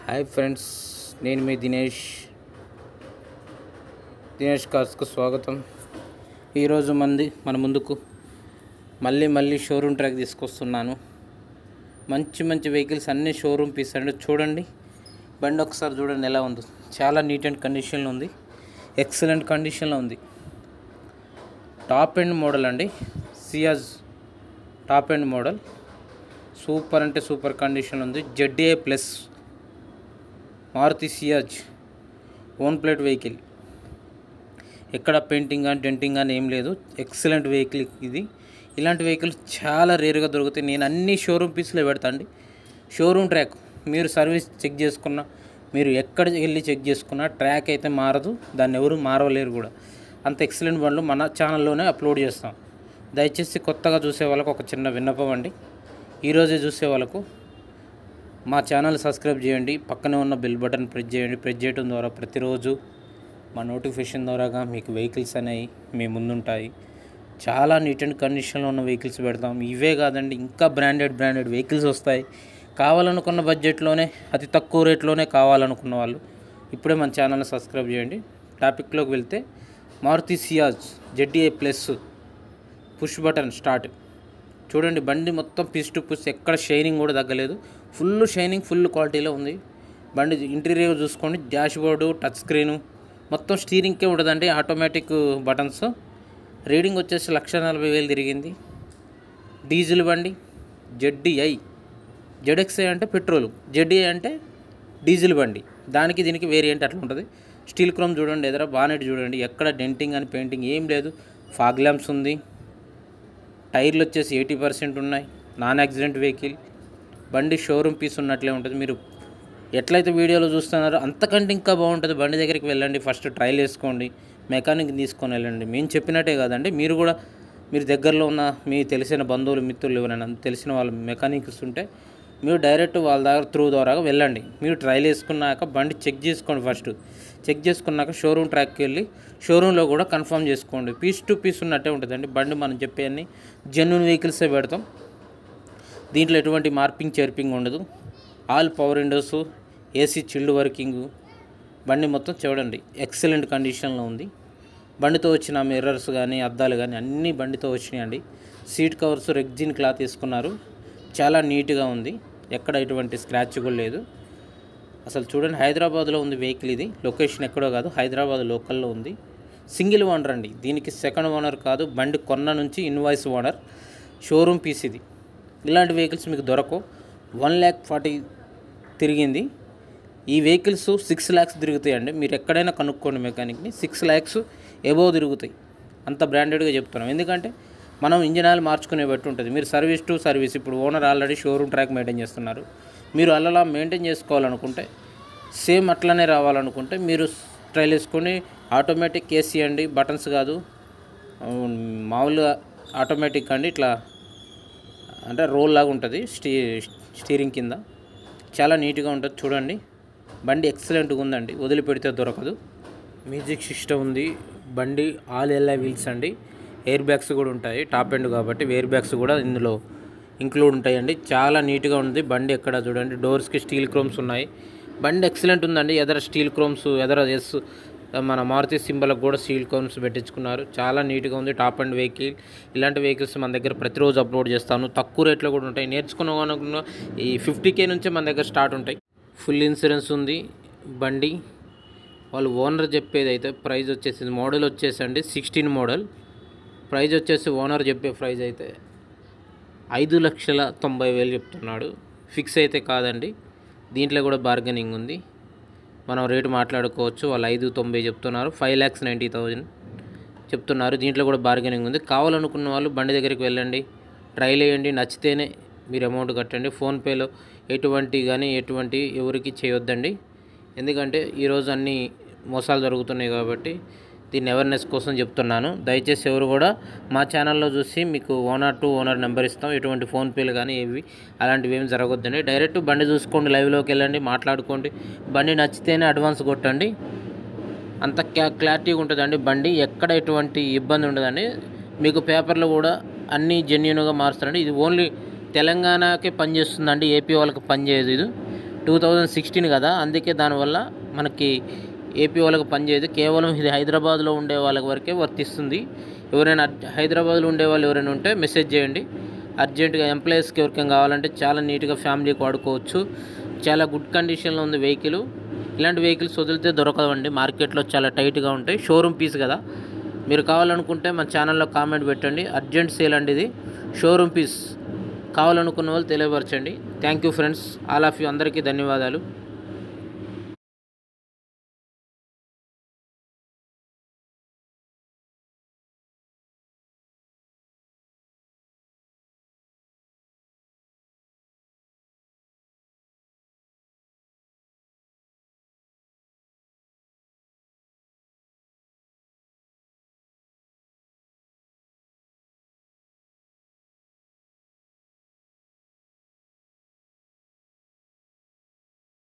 Hi friends, నేను మీ దినేష్ కార్స్కు స్వాగతం. ఈరోజు మన ముందుకు మళ్ళీ షోరూమ్ ట్రాక్ తీసుకొస్తున్నాను. మంచి వెహికల్స్ అన్నీ షోరూమ్ పీస్ అండి. చూడండి, బండి ఒకసారి చూడండి ఎలా ఉంది. చాలా నీట్ అండ్ కండిషన్లో ఉంది, ఎక్సలెంట్ కండిషన్లో ఉంది. టాప్ ఎండ్ మోడల్ అండి, Ciaz top end model. Super అంటే సూపర్ కండిషన్ ఉంది. ZA plus Maruti Ciaz own plate vehicle. ఎక్కడ పెయింటింగ్ కానీ డెంటింగ్ కానీ ఏం లేదు. ఎక్సలెంట్ వెహికల్ ఇది. ఇలాంటి వెహికల్స్ చాలా రేరుగా దొరుకుతాయి. నేను అన్ని షోరూమ్ పీస్లో పెడతాండి. షోరూమ్ ట్రాక్ మీరు సర్వీస్ చెక్ చేసుకున్నా, మీరు ఎక్కడ వెళ్ళి చెక్ చేసుకున్నా ట్రాక్ అయితే మారదు, దాన్ని ఎవరు మారవలేరు కూడా. అంత ఎక్సలెంట్ బండ్లు మన ఛానల్లోనే అప్లోడ్ చేస్తాం. దయచేసి కొత్తగా చూసే వాళ్ళకు ఒక చిన్న విన్నపం అండి. ఈరోజే చూసే వాళ్ళకు మా ఛానల్ సబ్స్క్రైబ్ చేయండి, పక్కనే ఉన్న బెల్ బటన్ ప్రెస్ చేయండి. ప్రెస్ చేయడం ద్వారా ప్రతిరోజు మా నోటిఫికేషన్ ద్వారాగా మీకు వెహికల్స్ అనేవి మీ ముందుంటాయి. చాలా నీట్ అండ్ కండిషన్లో ఉన్న వెహికల్స్ పెడతాం. ఇవే కాదండి, ఇంకా బ్రాండెడ్ వెహికల్స్ వస్తాయి. కావాలనుకున్న బడ్జెట్లోనే, అతి తక్కువ రేట్లోనే కావాలనుకున్న వాళ్ళు ఇప్పుడే మన ఛానల్ని సబ్స్క్రైబ్ చేయండి. టాపిక్లోకి వెళ్తే, Maruti Ciaz ZA plus push button start. చూడండి, బండి మొత్తం పీస్ టు పీస్, ఎక్కడ షైనింగ్ కూడా తగ్గలేదు. ఫుల్ షైనింగ్, ఫుల్ క్వాలిటీలో ఉంది బండి. ఇంటీరియర్ చూసుకోండి, డాష్ బోర్డు, టచ్ స్క్రీను, మొత్తం స్టీరింగ్కే ఉండదండి. Automatic buttons. రీడింగ్ వచ్చేసి 1,40,000 తిరిగింది. డీజిల్ బండి. ZDI. ZXI అంటే పెట్రోల్, ZDI అంటే డీజిల్ బండి. దానికి దీనికి వేరియంట్ అట్లా ఉంటుంది. స్టీల్ క్రోమ్ చూడండి, ఎదుర బానెట్ చూడండి, ఎక్కడ డెంటింగ్ అని పెయింటింగ్ ఏం లేదు. ఫాగ్ ల్యాంప్స్ ఉంది. టైర్లు వచ్చేసి 80% ఉన్నాయి. Non accident vehicle. బండి షోరూమ్ పీస్ ఉన్నట్లే ఉంటుంది. మీరు ఎట్లయితే వీడియోలో చూస్తున్నారో అంతకంటే ఇంకా బాగుంటుంది. బండి దగ్గరికి వెళ్ళండి, ఫస్ట్ ట్రయల్ వేసుకోండి, మెకానిక్ తీసుకొని వెళ్ళండి. మేము చెప్పినట్టే కాదండి, మీరు దగ్గరలో ఉన్న మీ తెలిసిన బంధువులు, మిత్రులు ఎవరైనా తెలిసిన వాళ్ళు మెకానిక్స్ ఉంటే మీరు డైరెక్ట్ వాళ్ళ దగ్గర త్రూ ద్వారా వెళ్ళండి. మీరు ట్రయల్ వేసుకున్నాక బండి చెక్ చేసుకోండి. ఫస్ట్ చెక్ చేసుకున్నాక షోరూమ్ ట్రాక్కి వెళ్ళి షోరూంలో కూడా కన్ఫర్మ్ చేసుకోండి. పీస్ టు పీస్ ఉన్నట్టే ఉంటుందండి బండి. మనం చెప్పేవన్నీ జెన్యూన్ వెహికల్సే పెడతాం. దీంట్లో ఎటువంటి మార్పింగ్ చేర్పింగ్ ఉండదు. All power Windows, AC chilled working. బండి మొత్తం చూడండి, ఎక్సలెంట్ కండిషన్లో ఉంది. బండితో వచ్చిన మిర్రర్స్ కానీ, అద్దాలు కానీ అన్నీ బండితో వచ్చినాయండి. సీట్ కవర్స్ రెగ్జిన్ క్లాత్ తీసుకున్నారు. చాలా నీట్గా ఉంది, ఎక్కడ ఎటువంటి స్క్రాచ్ కూడా లేదు. అసలు చూడండి, హైదరాబాద్లో ఉంది వెహికల్. ఇది లొకేషన్ ఎక్కడో కాదు, హైదరాబాద్ లోకల్లో ఉంది. సింగిల్ ఓనర్ అండి, దీనికి సెకండ్ ఓనర్ కాదు. బండి కొన్న నుంచి ఇన్వాయిస్ ఓనర్. షోరూమ్ పీస్ ఇది. ఇలాంటి వెహికల్స్ మీకు దొరకవు. 1,40,000 తిరిగింది. ఈ వెహికల్స్ 6 lakhs తిరుగుతాయండి. మీరు ఎక్కడైనా కనుక్కోండి మెకానిక్ని, 6 lakhs ఎబోవ్ తిరుగుతాయి. అంత బ్రాండెడ్గా చెప్తున్నాం. ఎందుకంటే మనం ఇంజిన్ ఆయిల్ మార్చుకునే బట్టి ఉంటుంది. మీరు సర్వీస్ టు సర్వీస్, ఇప్పుడు owner already showroom track maintain చేస్తున్నారు. మీరు అలా మెయింటైన్ చేసుకోవాలనుకుంటే, సేమ్ అట్లనే రావాలనుకుంటే మీరు ట్రైల్ వేసుకొని ఆటోమేటిక్ AC అండి, బటన్స్ కాదు, మామూలుగా ఆటోమేటిక్ అండి. ఇట్లా అంటే రోల్ లాగా ఉంటుంది స్టీరింగ్ కింద. చాలా నీట్గా ఉంటుంది. చూడండి, బండి ఎక్సలెంట్గా ఉందండి, వదిలిపెడితే దొరకదు. మ్యూజిక్ సిస్టమ్ ఉంది. బండి ఆల్ LI వీల్స్ అండి. ఎయిర్ బ్యాగ్స్ కూడా ఉంటాయి. టాప్ ఎండ్ కాబట్టి ఎయిర్ బ్యాగ్స్ కూడా ఇందులో ఇంక్లూడ్ ఉంటాయండి. చాలా నీట్గా ఉంది బండి. ఎక్కడ చూడండి, డోర్స్కి స్టీల్ క్రోమ్స్ ఉన్నాయి. బండి ఎక్సలెంట్ ఉందండి. ఎదర స్టీల్ క్రోమ్స్, ఎదర మన మారుతి సింబల్కి కూడా స్టీల్ క్రోమ్స్ పెట్టించుకున్నారు. చాలా నీట్గా ఉంది. Top and vehicle. ఇలాంటి వెహికల్స్ మన దగ్గర ప్రతిరోజు అప్లోడ్ చేస్తాను. తక్కువ రేట్లో కూడా ఉంటాయి. నేర్చుకున్న ఈ 50K నుంచే మన దగ్గర స్టార్ట్ ఉంటాయి. ఫుల్ ఇన్సూరెన్స్ ఉంది బండి. వాళ్ళు ఓనర్ చెప్పేది అయితే ప్రైస్ వచ్చేసి, మోడల్ వచ్చేసండి 16 మోడల్. ప్రైస్ వచ్చేసి ఓనర్ చెప్పే ప్రైస్ అయితే 5,90,000 చెప్తున్నాడు. ఫిక్స్ అయితే కాదండి, దీంట్లో కూడా బార్గెనింగ్ ఉంది. మనం రేటు మాట్లాడుకోవచ్చు. వాళ్ళు 5,90,000 చెప్తున్నారు, 5,90,000 చెప్తున్నారు. దీంట్లో కూడా బార్గెనింగ్ ఉంది. కావాలనుకున్న వాళ్ళు బండి దగ్గరికి వెళ్ళండి, ట్రైల్ వేయండి, నచ్చితేనే మీరు అమౌంట్ కట్టండి. ఫోన్పేలో ఎటువంటి ఎవరికి చేయొద్దండి. ఎందుకంటే ఈరోజు అన్ని మోసాలు జరుగుతున్నాయి కాబట్టి దీన్ని అవేర్నెస్ కోసం చెప్తున్నాను. దయచేసి ఎవరు కూడా మా ఛానల్లో చూసి మీకు ఓనర్ నెంబర్ ఇస్తాం. ఎటువంటి ఫోన్పేలు కానీ అలాంటివి ఏమి జరగొద్దండి. డైరెక్ట్ బండి చూసుకోండి, లైవ్లోకి వెళ్ళండి, మాట్లాడుకోండి. బండి నచ్చితేనే అడ్వాన్స్ కొట్టండి. అంత క్లారిటీగా ఉంటుందండి బండి. ఎక్కడ ఎటువంటి ఇబ్బంది ఉండదండి. మీకు పేపర్లు కూడా అన్నీ జెన్యూన్గా మారుస్తారండి. ఇది ఓన్లీ తెలంగాణకే పనిచేస్తుందండి, ఏపీ వాళ్ళకి పనిచేయదు. ఇది 2016 కదా, అందుకే దానివల్ల మనకి ఏపీ వాళ్ళకి పనిచేయదు. కేవలం ఇది హైదరాబాద్లో ఉండే వాళ్ళకి వరకే వర్తిస్తుంది. ఎవరైనా హైదరాబాద్లో ఉండే వాళ్ళు ఎవరైనా ఉంటే మెసేజ్ చేయండి. అర్జెంటుగా ఎంప్లాయీస్కి ఎవరికైనా కావాలంటే చాలా నీట్గా ఫ్యామిలీకి వాడుకోవచ్చు. చాలా గుడ్ కండిషన్లో ఉంది వెహికల్. ఇలాంటి వెహికల్స్ వదిలితే దొరకవండి, మార్కెట్లో చాలా టైట్గా ఉంటాయి. షోరూమ్ పీస్ కదా, మీరు కావాలనుకుంటే మన ఛానల్లో కామెంట్ పెట్టండి. అర్జెంట్ సేల్ అండి ఇది, షోరూమ్ పీస్. కావాలనుకున్న వాళ్ళు తెలియపరచండి. Thank you friends, all of you, అందరికీ ధన్యవాదాలు.